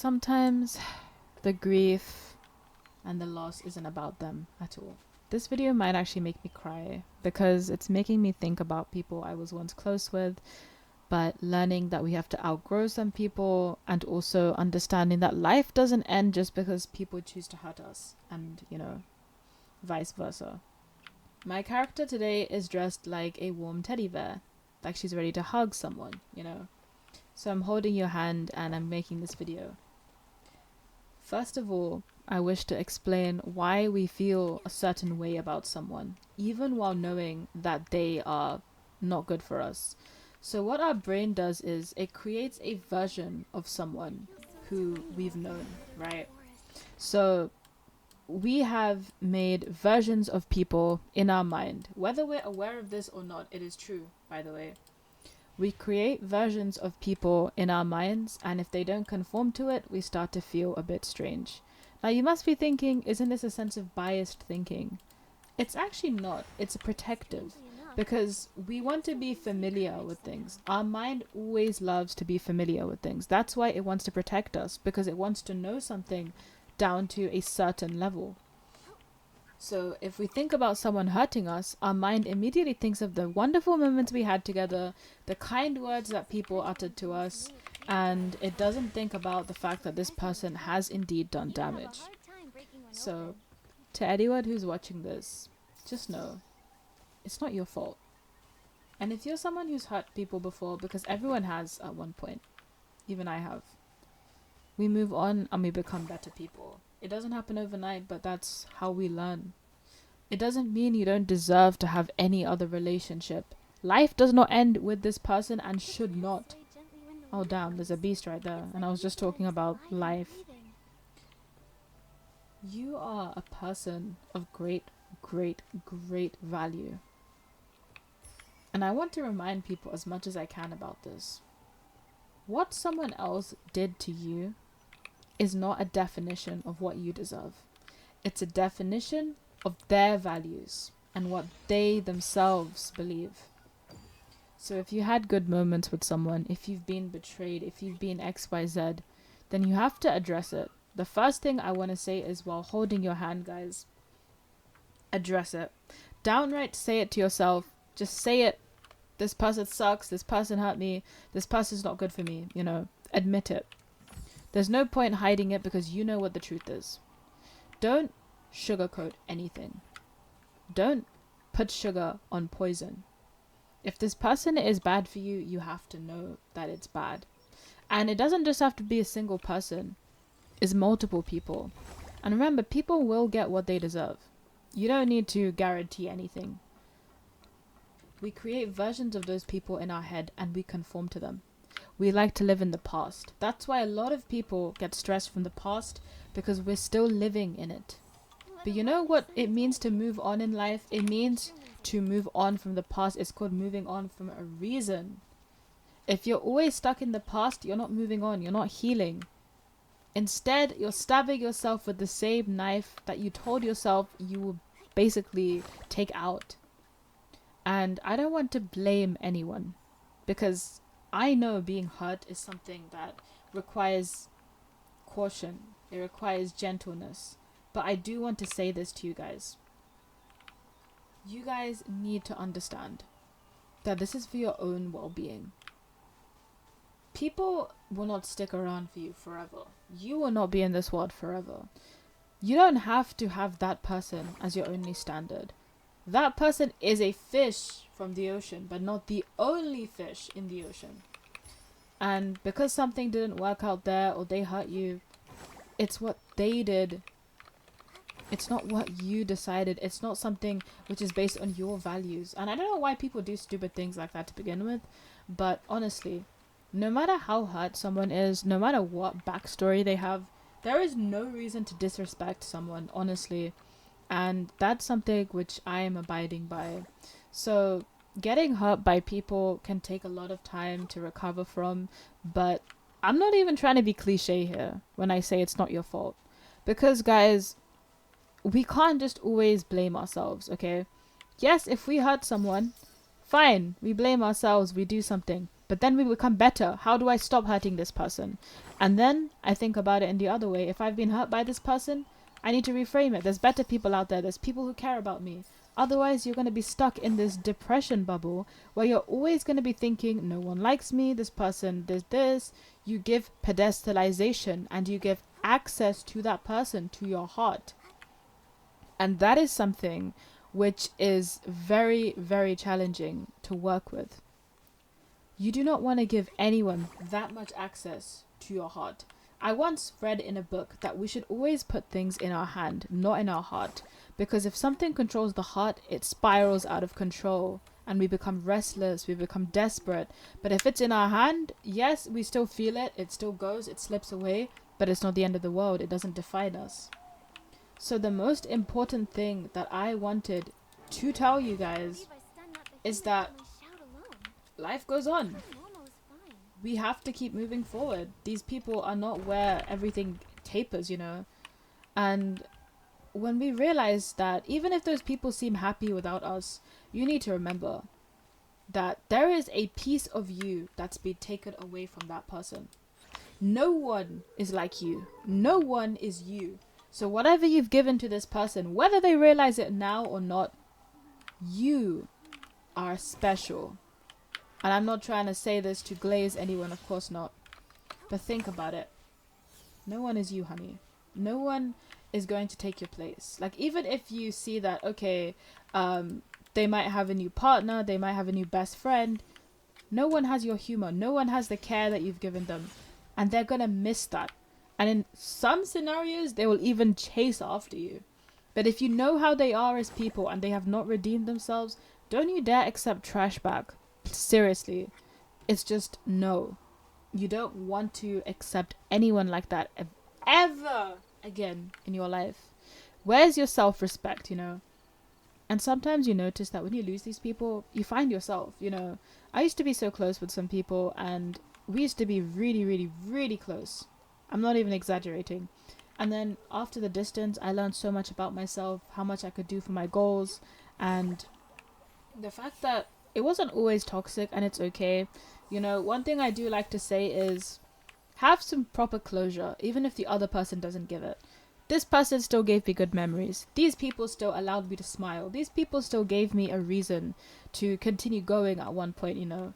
Sometimes the grief and the loss isn't about them at all. This video might actually make me cry because it's making me think about people I was once close with, but learning that we have to outgrow some people, and also understanding that life doesn't end just because people choose to hurt us, and vice versa. My character today is dressed like a warm teddy bear, like she's ready to hug someone. So I'm holding your hand and I'm making this video. First of all, I wish to explain why we feel a certain way about someone, even while knowing that they are not good for us. So what our brain does is it creates a version of someone who we've known, right? So we have made versions of people in our mind. Whether we're aware of this or not, it is true, by the way. We create versions of people in our minds, and if they don't conform to it, we start to feel a bit strange. Now you must be thinking, isn't this a sense of biased thinking? It's actually not. It's protective, because we want to be familiar with things. Our mind always loves to be familiar with things. That's why it wants to protect us, because it wants to know something down to a certain level. So if we think about someone hurting us, our mind immediately thinks of the wonderful moments we had together, the kind words that people uttered to us, and it doesn't think about the fact that this person has indeed done damage. So to anyone who's watching this, just know, it's not your fault. And if you're someone who's hurt people before, because everyone has at one point, even I have, we move on and we become better people. It doesn't happen overnight, but that's how we learn. It doesn't mean you don't deserve to have any other relationship. Life does not end with this person and should not. Oh damn, there's a beast right there. And I was just talking about life. You are a person of great, great, great value. And I want to remind people as much as I can about this. What someone else did to you is not a definition of what you deserve. It's a definition of their values and what they themselves believe. So if you had good moments with someone, if you've been betrayed, if you've been XYZ, then you have to address it. The first thing I want to say is, while holding your hand, guys, address it. Downright say it to yourself. Just say it. This person sucks. This person hurt me. This person's not good for me. Admit it. There's no point hiding it, because you know what the truth is. Don't sugarcoat anything. Don't put sugar on poison. If this person is bad for you, you have to know that it's bad. And it doesn't just have to be a single person. It's multiple people. And remember, people will get what they deserve. You don't need to guarantee anything. We create versions of those people in our head and we conform to them. We like to live in the past. That's why a lot of people get stressed from the past, because we're still living in it. But you know what it means to move on in life? It means to move on from the past. It's called moving on from a reason. If you're always stuck in the past, you're not moving on. You're not healing. Instead, you're stabbing yourself with the same knife that you told yourself you will basically take out. And I don't want to blame anyone, because I know being hurt is something that requires caution. It requires gentleness. But I do want to say this to you guys. You guys need to understand that this is for your own well-being. People will not stick around for you forever. You will not be in this world forever. You don't have to have that person as your only standard. That person is a fish from the ocean, but not the only fish in the ocean. And because something didn't work out there, or they hurt you, it's what they did. It's not what you decided. It's not something which is based on your values. And I don't know why people do stupid things like that to begin with, but honestly, no matter how hurt someone is, no matter what backstory they have, there is no reason to disrespect someone, honestly. And that's something which I am abiding by. So getting hurt by people can take a lot of time to recover from, but I'm not even trying to be cliche here when I say it's not your fault. Because guys, we can't just always blame ourselves, okay? Yes, if we hurt someone, fine, we blame ourselves, we do something. But then we become better. How do I stop hurting this person? And then I think about it in the other way. If I've been hurt by this person, I need to reframe it. There's better people out there. There's people who care about me. Otherwise, you're going to be stuck in this depression bubble where you're always going to be thinking, no one likes me, this person did this. You give pedestalization and you give access to that person, to your heart. And that is something which is very, very challenging to work with. You do not want to give anyone that much access to your heart. I once read in a book that we should always put things in our hand, not in our heart. Because if something controls the heart, it spirals out of control. And we become restless, we become desperate. But if it's in our hand, yes, we still feel it, it still goes, it slips away. But it's not the end of the world, it doesn't define us. So the most important thing that I wanted to tell you guys is that life goes on. We have to keep moving forward. These people are not where everything tapers, you know. And when we realize that even if those people seem happy without us, you need to remember that there is a piece of you that's been taken away from that person. No one is like you. No one is you. So whatever you've given to this person, whether they realize it now or not, you are special. And I'm not trying to say this to glaze anyone, of course not. But think about it. No one is you, honey. No one is going to take your place. Like, even if you see that, okay, they might have a new partner, they might have a new best friend. No one has your humor. No one has the care that you've given them. And they're going to miss that. And in some scenarios, they will even chase after you. But if you know how they are as people and they have not redeemed themselves, don't you dare accept trash back. Seriously. It's just no. You don't want to accept anyone like that ever again in your life. Where's your self-respect, you know? And sometimes you notice that when you lose these people, you find yourself, you know. I used to be so close with some people and we used to be really, really, really close. I'm not even exaggerating. And then after the distance, I learned so much about myself, how much I could do for my goals, and the fact that it wasn't always toxic and it's okay. You know, one thing I do like to say is have some proper closure, even if the other person doesn't give it. This person still gave me good memories. These people still allowed me to smile. These people still gave me a reason to continue going at one point, you know.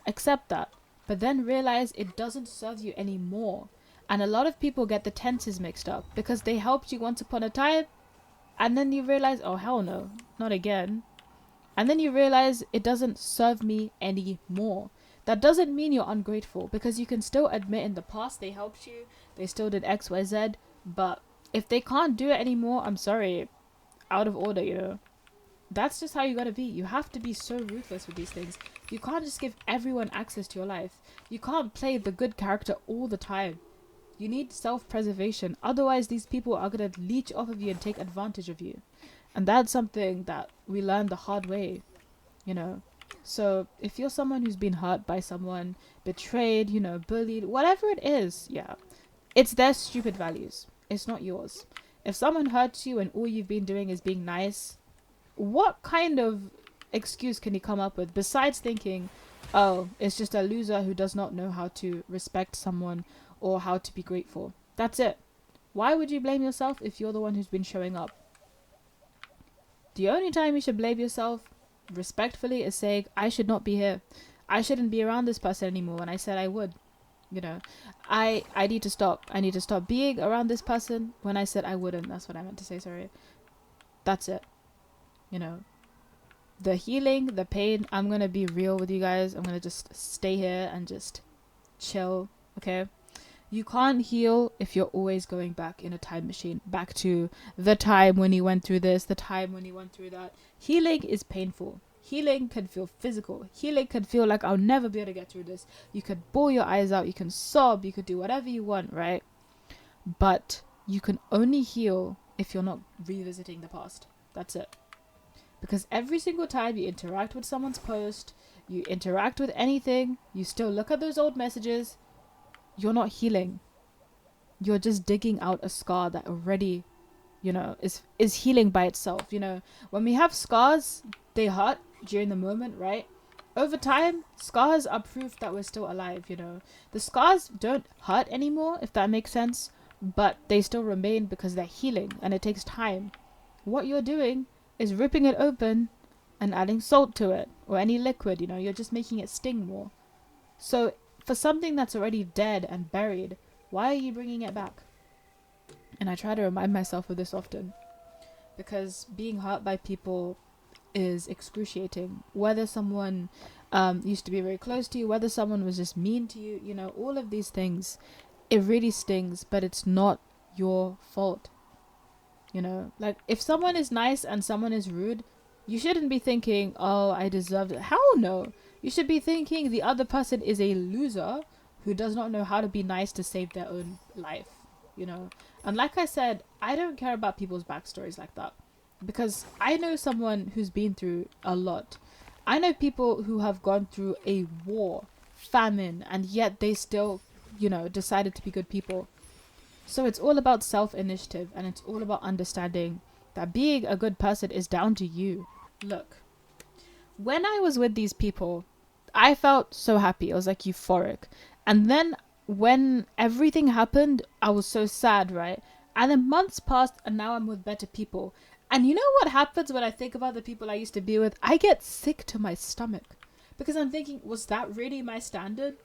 Accept that. But then realize it doesn't serve you anymore. And a lot of people get the tenses mixed up because they helped you once upon a time and then you realize, oh hell no, not again. And then you realize it doesn't serve me anymore. That doesn't mean you're ungrateful because you can still admit in the past they helped you, they still did X, Y, Z, but if they can't do it anymore, I'm sorry, out of order, you know. That's just how you gotta be. You have to be so ruthless with these things. You can't just give everyone access to your life. You can't play the good character all the time. You need self-preservation. Otherwise, these people are going to leech off of you and take advantage of you. And that's something that we learned the hard way, you know. So if you're someone who's been hurt by someone, betrayed, you know, bullied, whatever it is, yeah, it's their stupid values. It's not yours. If someone hurts you and all you've been doing is being nice, what kind of excuse can you come up with besides thinking, oh, it's just a loser who does not know how to respect someone or how to be grateful? That's it. Why would you blame yourself if you're the one who's been showing up? The only time you should blame yourself respectfully is saying, I should not be here. I shouldn't be around this person anymore when I said I would. You know, I need to stop. I need to stop being around this person when I said I wouldn't. That's what I meant to say, sorry. That's it. You know, the healing, the pain, I'm going to be real with you guys. I'm going to just stay here and just chill, okay? You can't heal if you're always going back in a time machine, back to the time when you went through this, the time when you went through that. Healing is painful. Healing can feel physical. Healing can feel like I'll never be able to get through this. You could bawl your eyes out. You can sob. You could do whatever you want, right? But you can only heal if you're not revisiting the past. That's it. Because every single time you interact with someone's post, you interact with anything, you still look at those old messages, you're not healing. You're just digging out a scar that already, you know, is healing by itself. You know, when we have scars, they hurt during the moment, right? over time, scars are proof that we're still alive, you know. The scars don't hurt anymore, if that makes sense, but they still remain because they're healing and it takes time. What you're doing is ripping it open and adding salt to it or any liquid, you know, you're just making it sting more. So for something that's already dead and buried, why are you bringing it back? And I try to remind myself of this often, because being hurt by people is excruciating. Whether someone used to be very close to you, whether someone was just mean to you, you know, all of these things, it really stings, but it's not your fault. You know, like if someone is nice and someone is rude, you shouldn't be thinking, oh, I deserved it. Hell no. You should be thinking the other person is a loser who does not know how to be nice to save their own life, you know. And like I said, I don't care about people's backstories like that, because I know someone who's been through a lot. I know people who have gone through a war, famine, and yet they still, you know, decided to be good people. So it's all about self-initiative, and it's all about understanding that being a good person is down to you. Look, when I was with these people, I felt so happy. I was like euphoric. And then when everything happened, I was so sad, right? And then months passed and now I'm with better people. And you know what happens when I think about the people I used to be with? I get sick to my stomach because I'm thinking, was that really my standard?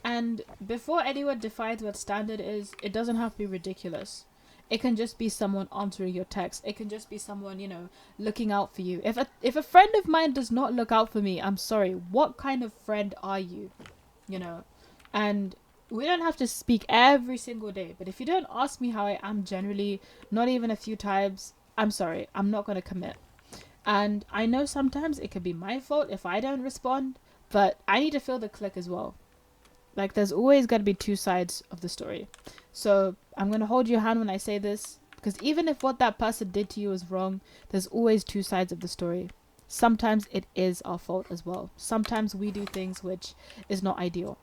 And before anyone defines what standard is, it doesn't have to be ridiculous. It can just be someone answering your text. It can just be someone, you know, looking out for you. If a friend of mine does not look out for me, I'm sorry. What kind of friend are you? You know? And we don't have to speak every single day. But if you don't ask me how I am generally, not even a few times, I'm sorry. I'm not going to commit. And I know sometimes it could be my fault if I don't respond. But I need to feel the click as well. Like, there's always got to be two sides of the story. So I'm going to hold your hand when I say this, because even if what that person did to you is wrong, there's always two sides of the story. Sometimes it is our fault as well. Sometimes we do things which is not ideal.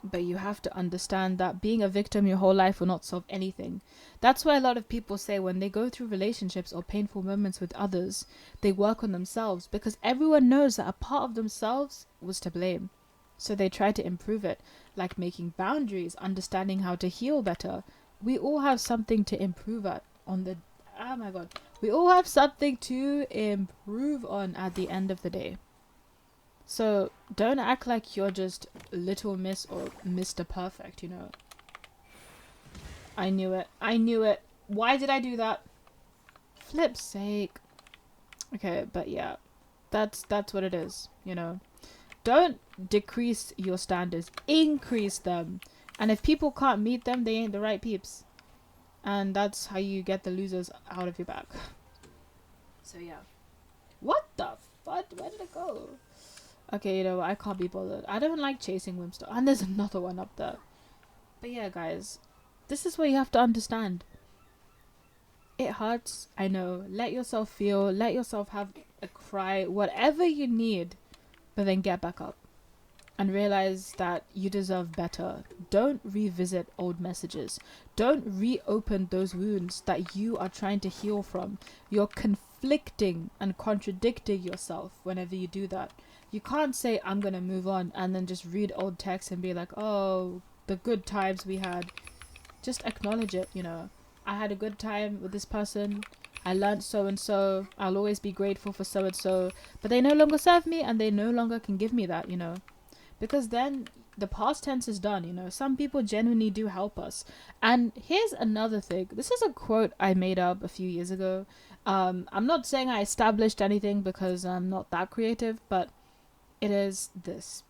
But you have to understand that being a victim your whole life will not solve anything. That's why a lot of people say when they go through relationships or painful moments with others, they work on themselves, because everyone knows that a part of themselves was to blame. So they try to improve it, like making boundaries, understanding how to heal better. We all have something to improve at on the... Oh my god. We all have something to improve on at the end of the day. So don't act like you're just Little Miss or Mr. Perfect, you know. I knew it. I knew it. Why did I do that? Flip's sake. Okay, but yeah. That's what it is, you know. Don't decrease your standards, increase them. And if people can't meet them, they ain't the right peeps. And that's how you get the losers out of your back. So yeah. What the fuck? Where did it go? Okay, you know what? I can't be bothered. I don't like chasing Wimster. And there's another one up there. But yeah, guys. This is what you have to understand. It hurts. I know. Let yourself feel. Let yourself have a cry. Whatever you need. But then get back up and realize that you deserve better. Don't revisit old messages. Don't reopen those wounds that you are trying to heal from. You're conflicting and contradicting yourself whenever you do that. You can't say, I'm going to move on, and then just read old texts and be like, oh, the good times we had. Just acknowledge it, you know. I had a good time with this person. I learned so and so. I'll always be grateful for so and so. But they no longer serve me and they no longer can give me that, you know. Because then the past tense is done, you know. Some people genuinely do help us. And here's another thing. This is a quote I made up a few years ago. I'm not saying I established anything because I'm not that creative, but it is this.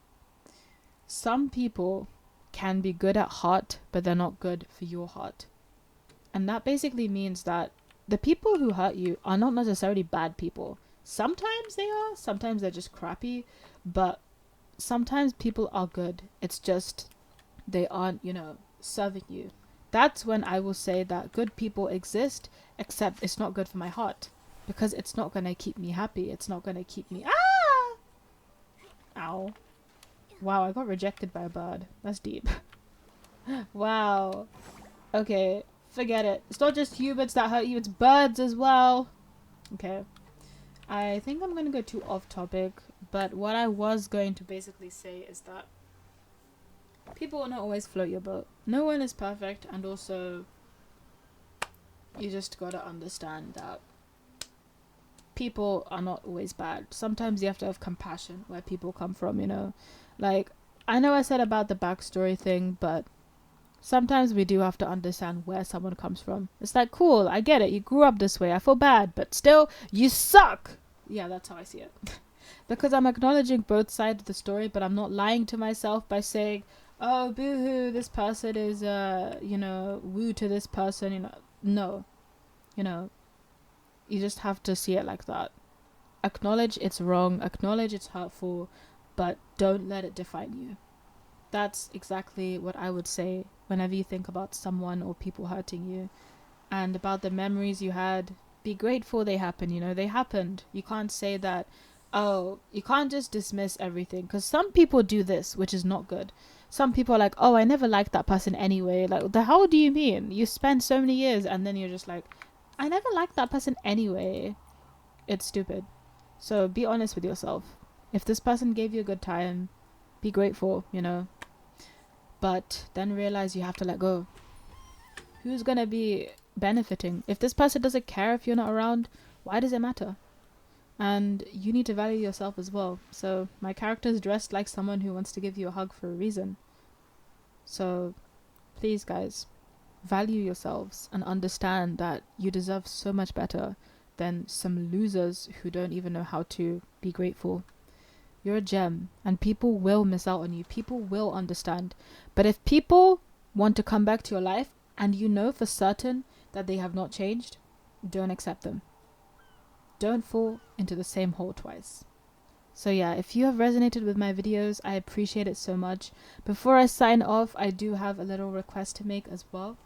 Some people can be good at heart, but they're not good for your heart. And that basically means that the people who hurt you are not necessarily bad people. Sometimes they are. Sometimes they're just crappy. But sometimes people are good. It's just they aren't, you know, serving you. That's when I will say that good people exist, except it's not good for my heart. Because it's not going to keep me happy. It's not going to keep me... Ah! Ow. Wow, I got rejected by a bird. That's deep. Wow. Okay. Forget it. It's not just humans that hurt you, it's birds as well. Okay. I think I'm gonna go too off topic, But what I was going to basically say is that people will not always float your boat. No one is perfect, and also you just gotta understand that people are not always bad. Sometimes you have to have compassion where people come from, you know? Like, I know I said about the backstory thing, but sometimes we do have to understand where someone comes from. It's like, cool, I get it. You grew up this way. I feel bad, but still, you suck. Yeah, that's how I see it. Because I'm acknowledging both sides of the story, but I'm not lying to myself by saying, oh, boo-hoo, this person is, woo to this person, No, you know, you just have to see it like that. Acknowledge it's wrong, acknowledge it's hurtful, but don't let it define you. That's exactly what I would say whenever you think about someone or people hurting you. And about the memories you had, be grateful they happened, they happened. You can't say that, oh, you can't just dismiss everything. Because some people do this, which is not good. Some people are like, oh, I never liked that person anyway. Like, the hell do you mean? You spend so many years and then you're just like, I never liked that person anyway. It's stupid. So be honest with yourself. If this person gave you a good time, be grateful, But then realize you have to let go. Who's going to be benefiting? If this person doesn't care if you're not around, why does it matter? And you need to value yourself as well. So my character is dressed like someone who wants to give you a hug for a reason. So please, guys, value yourselves and understand that you deserve so much better than some losers who don't even know how to be grateful. You're a gem, and people will miss out on you. People will understand. But if people want to come back to your life and you know for certain that they have not changed, don't accept them. Don't fall into the same hole twice. So yeah, if you have resonated with my videos, I appreciate it so much. Before I sign off, I do have a little request to make as well.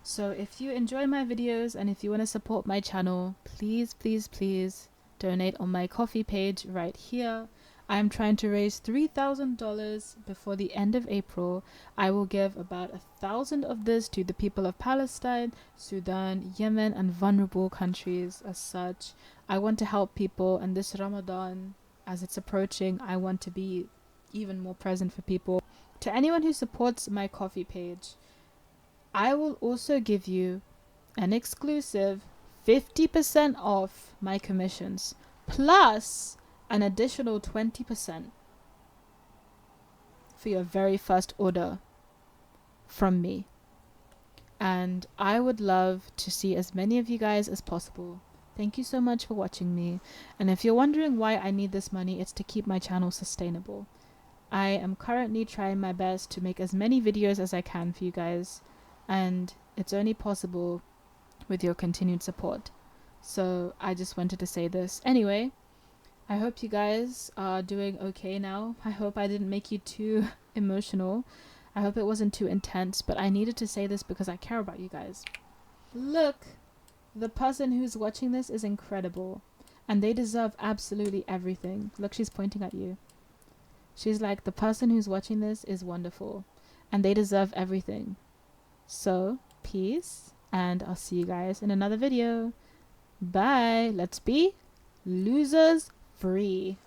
So if you enjoy my videos and if you want to support my channel, please, please, please donate on my Ko-fi page right here. I am trying to raise $3,000 before the end of April. I will give about 1,000 of this to the people of Palestine, Sudan, Yemen, and vulnerable countries as such. I want to help people, and this Ramadan, as it's approaching, I want to be even more present for people. To anyone who supports my Ko-fi page, I will also give you an exclusive 50% off my commissions, plus an additional 20% for your very first order from me. And I would love to see as many of you guys as possible. Thank you so much for watching me. And if you're wondering why I need this money, it's to keep my channel sustainable. I am currently trying my best to make as many videos as I can for you guys, and it's only possible with your continued support. So I just wanted to say this. Anyway, I hope you guys are doing okay now. I hope I didn't make you too emotional. I hope it wasn't too intense, but I needed to say this because I care about you guys. Look, the person who's watching this is incredible, and they deserve absolutely everything. Look, she's pointing at you. She's like, the person who's watching this is wonderful, and they deserve everything. So, peace, and I'll see you guys in another video. Bye. Let's be losers free.